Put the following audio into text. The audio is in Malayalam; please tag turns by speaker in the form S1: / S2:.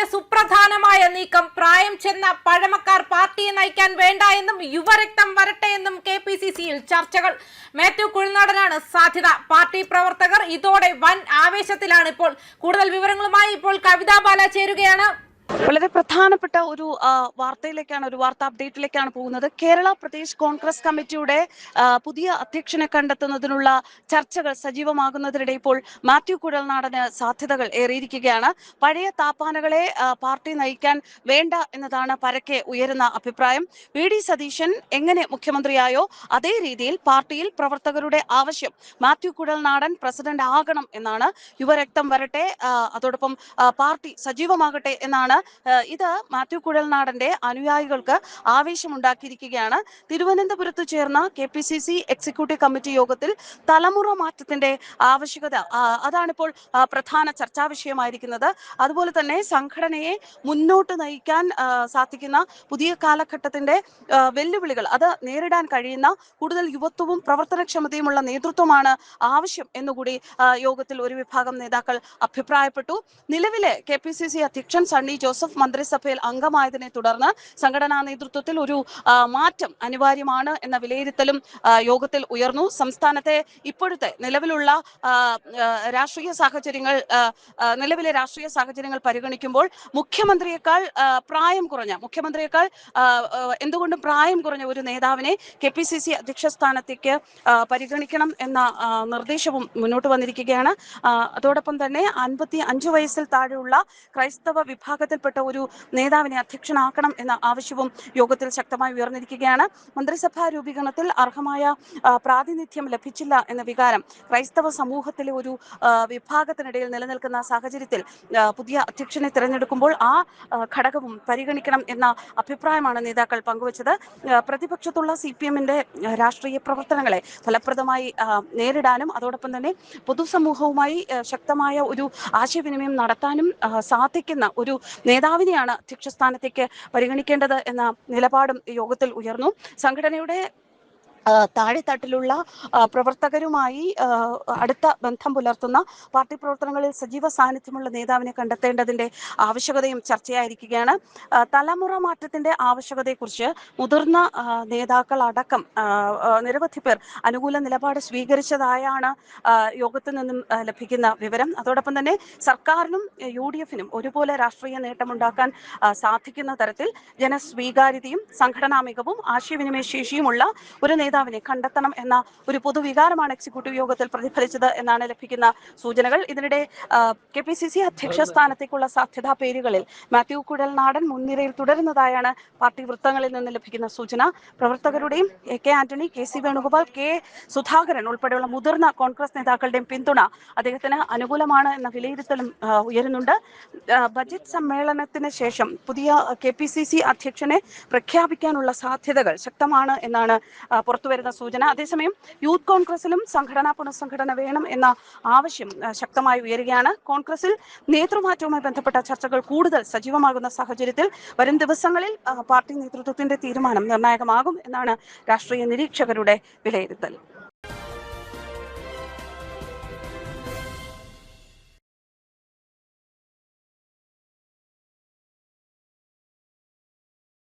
S1: നടത്തിയ സുപ്രധാനമായ നീക്കം പ്രായം ചെന്ന പഴമക്കാർ പാർട്ടിയെ നയിക്കാൻ വേണ്ട എന്നും യുവരക്തം വരട്ടെ എന്നും KPCCയിൽ ചർച്ചകൾ. മാത്യു കുഴൽനാടനാണ് സാധ്യത. പാർട്ടി പ്രവർത്തകർ ഇതോടെ വൻ ആവേശത്തിലാണ് ഇപ്പോൾ. കൂടുതൽ വിവരങ്ങളുമായി ഇപ്പോൾ കവിതാ ബാല ചേരുകയാണ്.
S2: വളരെ പ്രധാനപ്പെട്ട ഒരു വാർത്തയിലേക്കാണ്, ഒരു വാർത്താ അപ്ഡേറ്റിലേക്കാണ് പോകുന്നത്. കേരള പ്രദേശ് കോൺഗ്രസ് കമ്മിറ്റിയുടെ പുതിയ അധ്യക്ഷനെ കണ്ടെത്തുന്നതിനുള്ള ചർച്ചകൾ സജീവമാകുന്നതിനിടെ ഇപ്പോൾ മാത്യു കുഴൽനാടന് സാധ്യതകൾ ഏറിയിരിക്കുകയാണ്. പഴയ താപ്പാനകളെ പാർട്ടി നയിക്കാൻ വേണ്ട എന്നതാണ് പരക്കെ ഉയരുന്ന അഭിപ്രായം. VD സതീശൻ എങ്ങനെ മുഖ്യമന്ത്രിയായോ അതേ രീതിയിൽ പാർട്ടിയിൽ പ്രവർത്തകരുടെ ആവശ്യം മാത്യു കുഴൽനാടൻ പ്രസിഡന്റ് ആകണം എന്നാണ്. യുവരക്തം വരട്ടെ, അതോടൊപ്പം പാർട്ടി സജീവമാകട്ടെ എന്നാണ്. ഇത് മാത്യു കുഴൽനാടന്റെ അനുയായികൾക്ക് ആവേശമുണ്ടാക്കിയിരിക്കുകയാണ്. തിരുവനന്തപുരത്ത് ചേർന്ന KPCC എക്സിക്യൂട്ടീവ് കമ്മിറ്റി യോഗത്തിൽ തലമുറ മാറ്റത്തിന്റെ ആവശ്യകത അതാണിപ്പോൾ പ്രധാന ചർച്ചാ വിഷയമായിരിക്കുന്നത്. അതുപോലെ തന്നെ സംഘടനയെ മുന്നോട്ട് നയിക്കാൻ സാധിക്കുന്ന പുതിയ കാലഘട്ടത്തിന്റെ വെല്ലുവിളികൾ അത് നേരിടാൻ കഴിയുന്ന കൂടുതൽ യുവത്വവും പ്രവർത്തനക്ഷമതയുമുള്ള നേതൃത്വമാണ് ആവശ്യം എന്നുകൂടി യോഗത്തിൽ ഒരു വിഭാഗം നേതാക്കൾ അഭിപ്രായപ്പെട്ടു. നിലവിലെ KPCC അധ്യക്ഷൻ സണ്ണി ജോസഫ് മന്ത്രിസഭയിൽ അംഗമായതിനെ തുടർന്ന് സംഘടനാ നേതൃത്വത്തിൽ ഒരു മാറ്റം അനിവാര്യമാണ് എന്ന വിലയിരുത്തലും യോഗത്തിൽ ഉയർന്നു. സംസ്ഥാനത്തെ ഇപ്പോഴത്തെ നിലവിലെ രാഷ്ട്രീയ സാഹചര്യങ്ങൾ പരിഗണിക്കുമ്പോൾ മുഖ്യമന്ത്രിയേക്കാൾ എന്തുകൊണ്ടും പ്രായം കുറഞ്ഞ ഒരു നേതാവിനെ KPCC അധ്യക്ഷ സ്ഥാനത്തേക്ക് പരിഗണിക്കണം എന്ന നിർദ്ദേശവും മുന്നോട്ട് വന്നിരിക്കുകയാണ്. അതോടൊപ്പം തന്നെ 55 വയസ്സിൽ താഴെയുള്ള ക്രൈസ്തവ വിഭാഗത്തിൽപ്പെട്ട ഒരു നേതാവിനെ അധ്യക്ഷനാക്കണം എന്ന ആവശ്യവും യോഗത്തിൽ ശക്തമായി ഉയർന്നിരിക്കുകയാണ്. മന്ത്രിസഭാ രൂപീകരണത്തിൽ അർഹമായ പ്രാതിനിധ്യം ലഭിച്ചില്ല എന്ന വികാരം ക്രൈസ്തവ സമൂഹത്തിലെ ഒരു വിഭാഗത്തിനിടയിൽ നിലനിൽക്കുന്ന സാഹചര്യത്തിൽ പുതിയ അധ്യക്ഷനെ തിരഞ്ഞെടുക്കുമ്പോൾ ആ ഘടകവും പരിഗണിക്കണം എന്ന അഭിപ്രായമാണ് നേതാക്കൾ പങ്കുവച്ചത്. പ്രതിപക്ഷത്തുള്ള CPM-ന്റെ രാഷ്ട്രീയ പ്രവർത്തനങ്ങളെ ഫലപ്രദമായി നേരിടാനും അതോടൊപ്പം തന്നെ പൊതുസമൂഹവുമായി ശക്തമായ ഒരു ആശയവിനിമയം നടത്താനും സാധിക്കുന്ന ഒരു നേതാവിനെയാണ് അധ്യക്ഷ സ്ഥാനത്തേക്ക് പരിഗണിക്കേണ്ടത് എന്ന നിലപാടും യോഗത്തിൽ ഉയർന്നു. സംഘടനയുടെ താഴെത്തട്ടിലുള്ള പ്രവർത്തകരുമായി അടുത്ത ബന്ധം പുലർത്തുന്ന പാർട്ടി പ്രവർത്തനങ്ങളിൽ സജീവ സാന്നിധ്യമുള്ള നേതാവിനെ കണ്ടെത്തേണ്ടതിന്റെ ആവശ്യകതയും ചർച്ചയായിരിക്കുകയാണ്. തലമുറ മാറ്റത്തിന്റെ ആവശ്യകതയെക്കുറിച്ച് മുതിർന്ന നേതാക്കൾ അടക്കം നിരവധി പേർ അനുകൂല നിലപാട് സ്വീകരിച്ചതായാണ് യോഗത്തിൽ നിന്നും ലഭിക്കുന്ന വിവരം. അതോടൊപ്പം തന്നെ സർക്കാരിനും UDF-നും ഒരുപോലെ രാഷ്ട്രീയ നേട്ടമുണ്ടാക്കാൻ സാധിക്കുന്ന തരത്തിൽ ജനസ്വീകാര്യതയും സംഘടനാ മികവും ആശയവിനിമയ ശേഷിയുമുള്ള ഒരു നേതാവിനെ കണ്ടെത്തണം എന്ന ഒരു പൊതുവികാരമാണ് എക്സിക്യൂട്ടീവ് യോഗത്തിൽ പ്രതിഫലിച്ചത് എന്നാണ് ലഭിക്കുന്ന സൂചനകൾ. ഇതിനിടെ KPCC അധ്യക്ഷ സ്ഥാനത്തേക്കുള്ള സാധ്യതാ പേരുകളിൽ മാത്യു കുഴൽനാടൻ മുൻനിരയിൽ തുടരുന്നതായാണ് പാർട്ടി വൃത്തങ്ങളിൽ നിന്ന് ലഭിക്കുന്ന സൂചന. പ്രവർത്തകരുടെയും AK Antony, KC Venugopal, K Sudhakaran ഉൾപ്പെടെയുള്ള മുതിർന്ന കോൺഗ്രസ് നേതാക്കളുടെയും പിന്തുണ അദ്ദേഹത്തിന് അനുകൂലമാണ് എന്ന വിലയിരുത്തലും ഉയരുന്നുണ്ട്. ബജറ്റ് സമ്മേളനത്തിന് ശേഷം പുതിയ KPCC അധ്യക്ഷനെ പ്രഖ്യാപിക്കാനുള്ള സാധ്യതകൾ ശക്തമാണ് എന്നാണ് പുറത്തുവരുന്ന സൂചന. അതേസമയം യൂത്ത് കോൺഗ്രസിലും സംഘടനാ പുനഃസംഘടന വേണം എന്ന ആവശ്യം ശക്തമായി ഉയരുകയാണ്. കോൺഗ്രസിൽ നേതൃമാറ്റവുമായി ബന്ധപ്പെട്ട ചർച്ചകൾ കൂടുതൽ സജീവമാകുന്ന സാഹചര്യത്തിൽ വരും ദിവസങ്ങളിൽ പാർട്ടി നേതൃത്വത്തിന്റെ തീരുമാനം നിർണായകമാകും എന്നാണ് രാഷ്ട്രീയ നിരീക്ഷകരുടെ വിലയിരുത്തൽ.